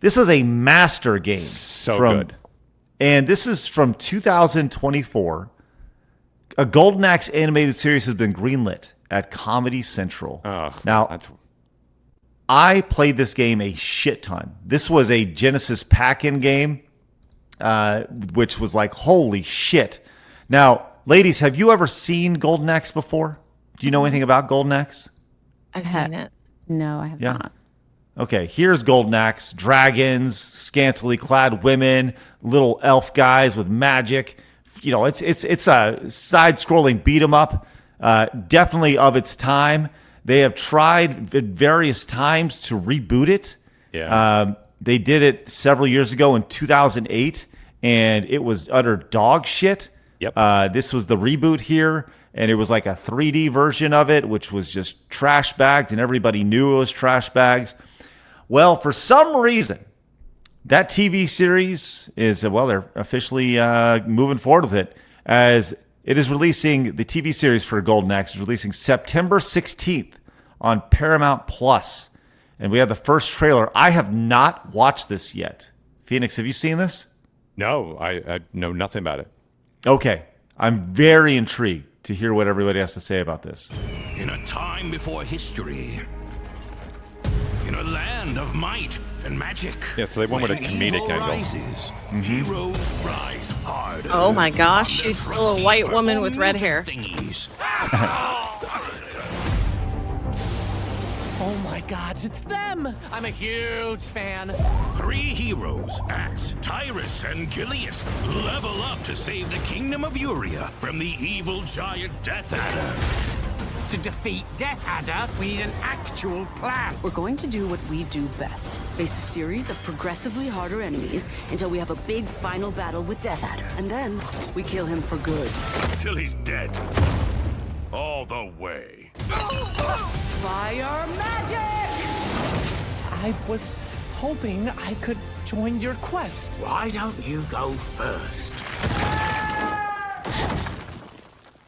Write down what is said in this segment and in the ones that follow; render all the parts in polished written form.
This was a master game. So good. And this is from 2024. A Golden Axe animated series has been greenlit at Comedy Central. I played this game a shit ton. This was a Genesis pack-in game, which was like, holy shit. Now, ladies, have you ever seen Golden Axe before? Do you know anything about Golden Axe? I've seen it. No, I have not. Okay, here's Golden Axe. Dragons, scantily clad women, little elf guys with magic. You know, it's a side-scrolling beat-em-up, definitely of its time. They have tried at various times to reboot it. Yeah. They did it several years ago in 2008, and it was utter dog shit. Yep. This was the reboot here, and it was like a 3D version of it, which was just trash bags, and everybody knew it was trash bags. Well, for some reason, that TV series is, they're officially moving forward with it, as it is releasing, the TV series for Golden Axe is releasing September 16th on Paramount Plus. And we have the first trailer. I have not watched this yet. Phoenix, have you seen this? No, I know nothing about it. Okay. I'm very intrigued to hear what everybody has to say about this. In a time before history, in a land of might and magic. Yeah, so they went with a comedic angle. Heroes rise hard. Oh my gosh, she's still a white woman with red hair. Oh my God, it's them! I'm a huge fan. 3 heroes, Axe, Tyrus, and Gilius, level up to save the kingdom of Uria from the evil giant Death Adder. To defeat Death Adder, we need an actual plan. We're going to do what we do best. Face a series of progressively harder enemies until we have a big final battle with Death Adder. And then we kill him for good. Till he's dead. All the way. Fire magic! I was hoping I could join your quest. Why don't you go first?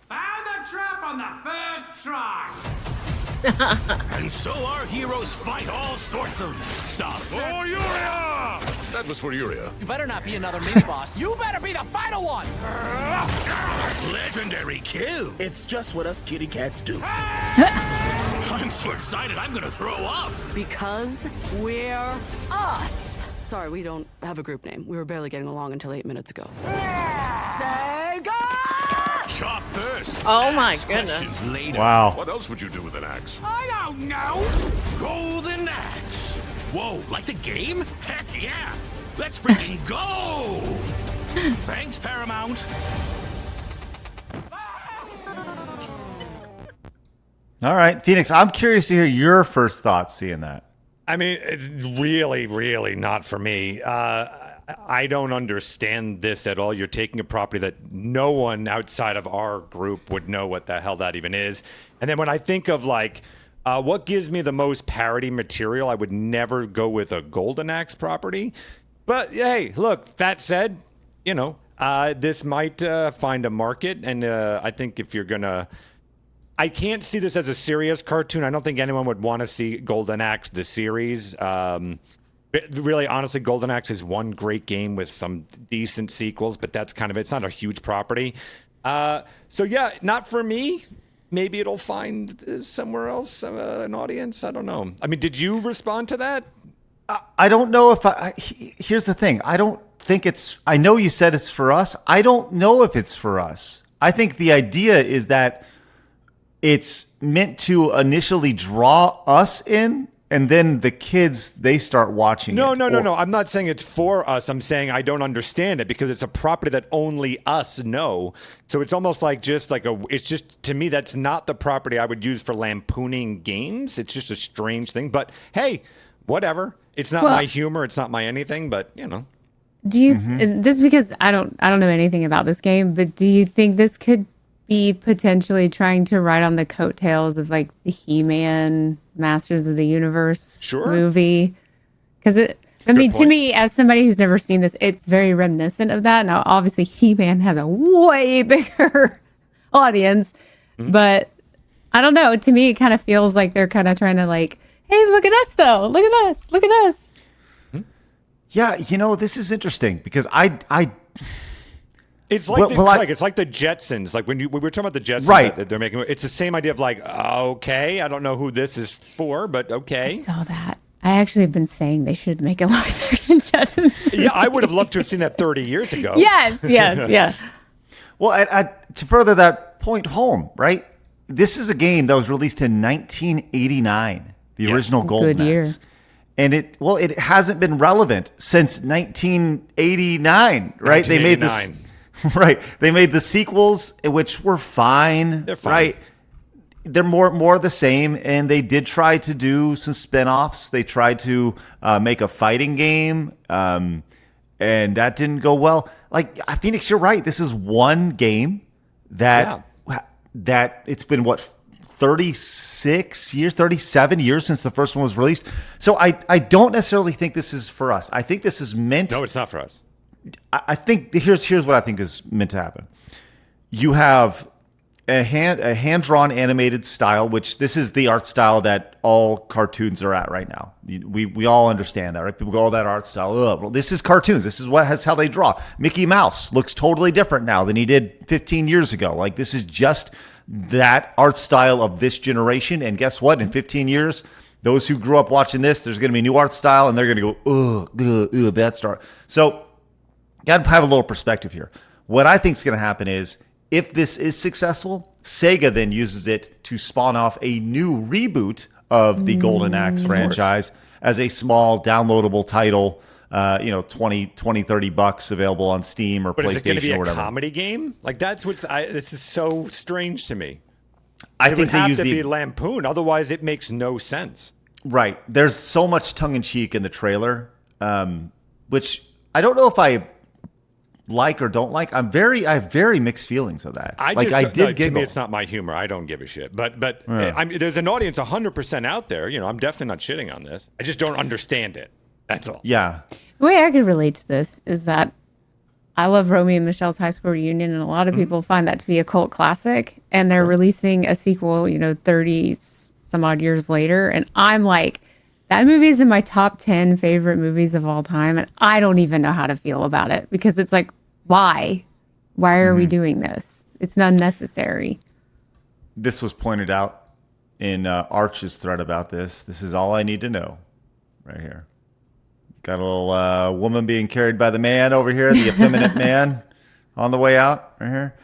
Found the trap on the first try! And so our heroes fight all sorts of stuff. For Uria! That was for Uria. You better not be another mini-boss. You better be the final one! Legendary kill. It's just what us kitty cats do. I'm so excited I'm gonna throw up. Because we're us. Sorry, we don't have a group name. We were barely getting along until 8 minutes ago. Sega! Chop first. Oh my Ask goodness. questions later. Wow. What else would you do with an axe? I don't know! Golden Axe. Whoa, like the game? Heck yeah. Let's freaking go. Thanks, Paramount. All right, Phoenix, I'm curious to hear your first thoughts seeing that. I mean, it's really, really not for me. I don't understand this at all. You're taking a property that no one outside of our group would know what the hell that even is. And then when I think of like, what gives me the most parody material, I would never go with a Golden Axe property. But hey, look, that said, you know, this might find a market. And I think if you're going to, I can't see this as a serious cartoon. I don't think anyone would want to see Golden Axe, the series. Really, honestly, Golden Axe is one great game with some decent sequels, but that's kind of it. It's not a huge property. So yeah, not for me. Maybe it'll find somewhere else an audience. I don't know. I mean, did you respond to that? I don't know if here's the thing. I don't think I know you said it's for us. I don't know if it's for us. I think the idea is that it's meant to initially draw us in, and then the kids, they start watching it. No. I'm not saying it's for us. I'm saying I don't understand it because it's a property that only us know. So it's almost like it's just, to me, that's not the property I would use for lampooning games. It's just a strange thing. But hey, whatever. It's not my humor. It's not my anything, but you know. Do you, just because I don't know anything about this game, but do you think this could be potentially trying to ride on the coattails of like the He-Man Masters of the Universe movie? Because to me, as somebody who's never seen this, it's very reminiscent of that. Now, obviously, He-Man has a way bigger audience, but I don't know. To me, it kind of feels like they're kind of trying to like, hey, look at us though. Look at us. Yeah, this is interesting because It's like well, it's like the Jetsons. Like when we were talking about the Jetsons Right. that they're making, it's the same idea of like, okay, I don't know who this is for, but okay. I saw that. I actually have been saying they should make a live action Jetsons. Yeah, I would have loved to have seen that 30 years ago. Yes, yeah. Well, to further that point home, right? This is a game that was released in 1989, the original Golden Good year. Axe. And it hasn't been relevant since 1989, right? They made this, right? They made the sequels, which were fine, They're fine. right? They're more the same, and they did try to do some spin-offs. They tried to make a fighting game, and that didn't go well. Like, Phoenix, you're right. This is one game that it's been, 36 years, 37 years since the first one was released. So I don't necessarily think this is for us. I think this is meant. No, it's not for us. I think here's what I think is meant to happen. You have a hand-drawn animated style, which this is the art style that all cartoons are at right now. We all understand that, right? People go, oh, that art style. Well, this is cartoons. This is how they draw. Mickey Mouse looks totally different now than he did 15 years ago. Like, this is just that art style of this generation. And guess what? In 15 years, those who grew up watching this, there's going to be a new art style, and they're going to go, ugh, that star. So, got to have a little perspective here. What I think is going to happen is, if this is successful, Sega then uses it to spawn off a new reboot of the Golden Axe franchise as a small downloadable title, $20-30 available on Steam or But PlayStation is it going to be or a whatever. comedy game? Like this is so strange to me. I It think would they have use to be Lampoon, otherwise it makes no sense. Right. There's so much tongue in cheek in the trailer, which I don't know if I like or don't like. I have very mixed feelings of that. I did to giggle. me, it's not my humor. I don't give a shit. But there's an audience 100% out there. I'm definitely not shitting on this. I just don't understand it. That's all. Yeah. The way I could relate to this is that I love Romeo and Michelle's High School Reunion, and a lot of people find that to be a cult classic, and they're releasing a sequel, 30 some odd years later, and I'm like, that movie is in my top 10 favorite movies of all time, and I don't even know how to feel about it, because it's like, why? Why are we doing this? It's unnecessary. This was pointed out in Arch's thread about this. This is all I need to know right here. Got a little woman being carried by the man over here, the effeminate man on the way out right here.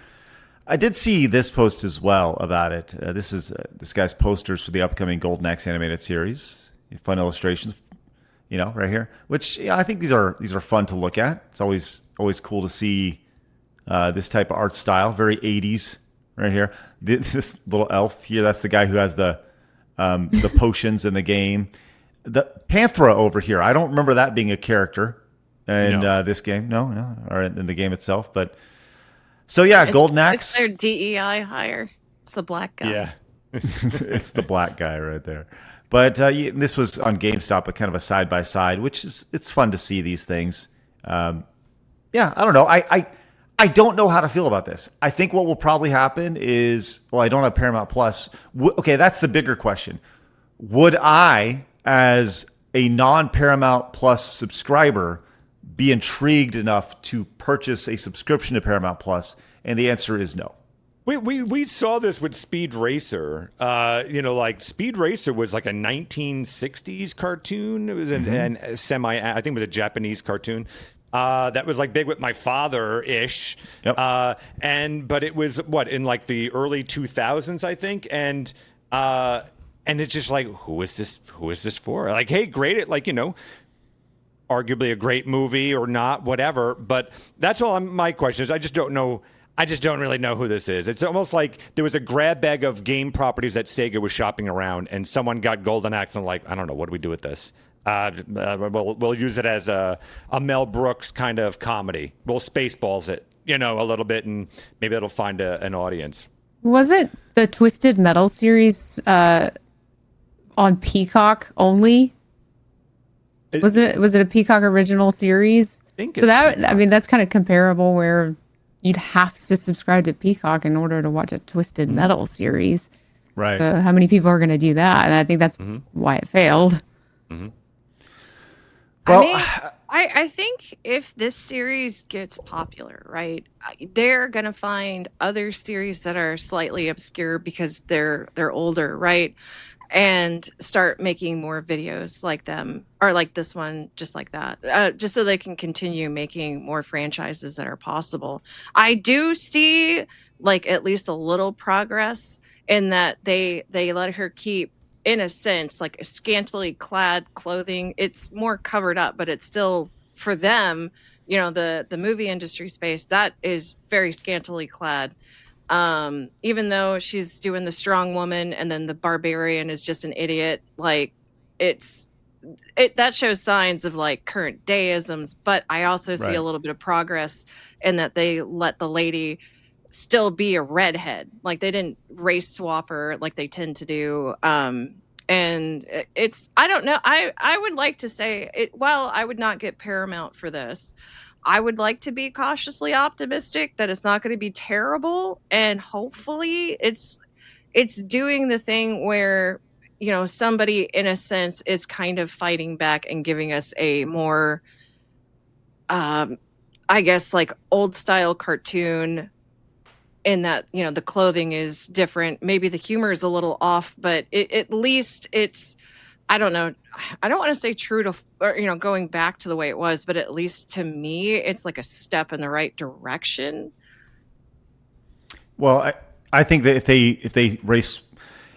I did see this post as well about it. This is this guy's posters for the upcoming Golden Axe animated series. Fun illustrations, right here. Which I think these are fun to look at. It's always cool to see this type of art style. Very 80s right here. This little elf here. That's the guy who has the potions in the game. The Panthera over here. I don't remember that being a character in this game. No, or in the game itself. But so yeah, Golden Axe. It's their DEI hire. It's the black guy. Yeah. It's the black guy right there. But this was on GameStop, but kind of a side by side, which it's fun to see these things. I don't know. I don't know how to feel about this. I think what will probably happen is, I don't have Paramount Plus. Okay, that's the bigger question. Would I, as a non-Paramount Plus subscriber, be intrigued enough to purchase a subscription to Paramount Plus? And the answer is no. We saw this with Speed Racer. Speed Racer was like a 1960s cartoon. It was I think it was a Japanese cartoon. That was like big with my father-ish. Yep. But it was in like the early 2000s, I think. And it's just like, who is this for? Like, hey, great. Arguably a great movie or not, whatever. But that's all my question is. I just don't know. I just don't really know who this is. It's almost like there was a grab bag of game properties that Sega was shopping around, and someone got Golden Axe and I don't know, what do we do with this? We'll use it as a Mel Brooks kind of comedy. We'll Spaceballs it, a little bit, and maybe it'll find an audience. Was it the Twisted Metal series on Peacock only? Was it a Peacock original series? I think so that's kind of comparable, where you'd have to subscribe to Peacock in order to watch a Twisted Metal series. Right. So how many people are going to do that? And I think that's why it failed. Well, I think if this series gets popular, right, they're gonna find other series that are slightly obscure because they're older, right, and start making more videos like them or like this one, just like that, just so they can continue making more franchises that are possible. I do see like at least a little progress in that they let her keep, in a sense, like a scantily clad clothing. It's more covered up, but it's still for them, the movie industry space that is very scantily clad. Even though she's doing the strong woman and then the barbarian is just an idiot, like it's that shows signs of like current dayisms, but I also see a Right. little bit of progress in that they let the lady still be a redhead. Like they didn't race swap her like they tend to do. And it's, I don't know. I would like to say it, while I would not get Paramount for this, I would like to be cautiously optimistic that it's not going to be terrible, and hopefully it's doing the thing where somebody in a sense is kind of fighting back and giving us a more I guess like old style cartoon, in that the clothing is different, maybe the humor is a little off, but at least it's, I don't know, I don't want to say true to, or going back to the way it was, but at least to me it's like a step in the right direction. Well, I think that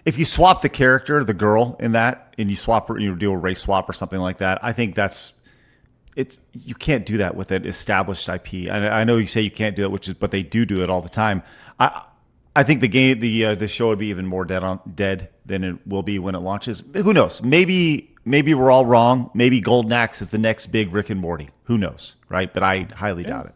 if you swap the character, the girl in that, and you swap her, you do a race swap or something like that, I think you can't do that with an established IP. I know you say you can't do it, but they do it all the time. I think the show would be even more dead than it will be when it launches. Who knows? Maybe we're all wrong. Maybe Golden Axe is the next big Rick and Morty. Who knows, right? But I highly doubt it.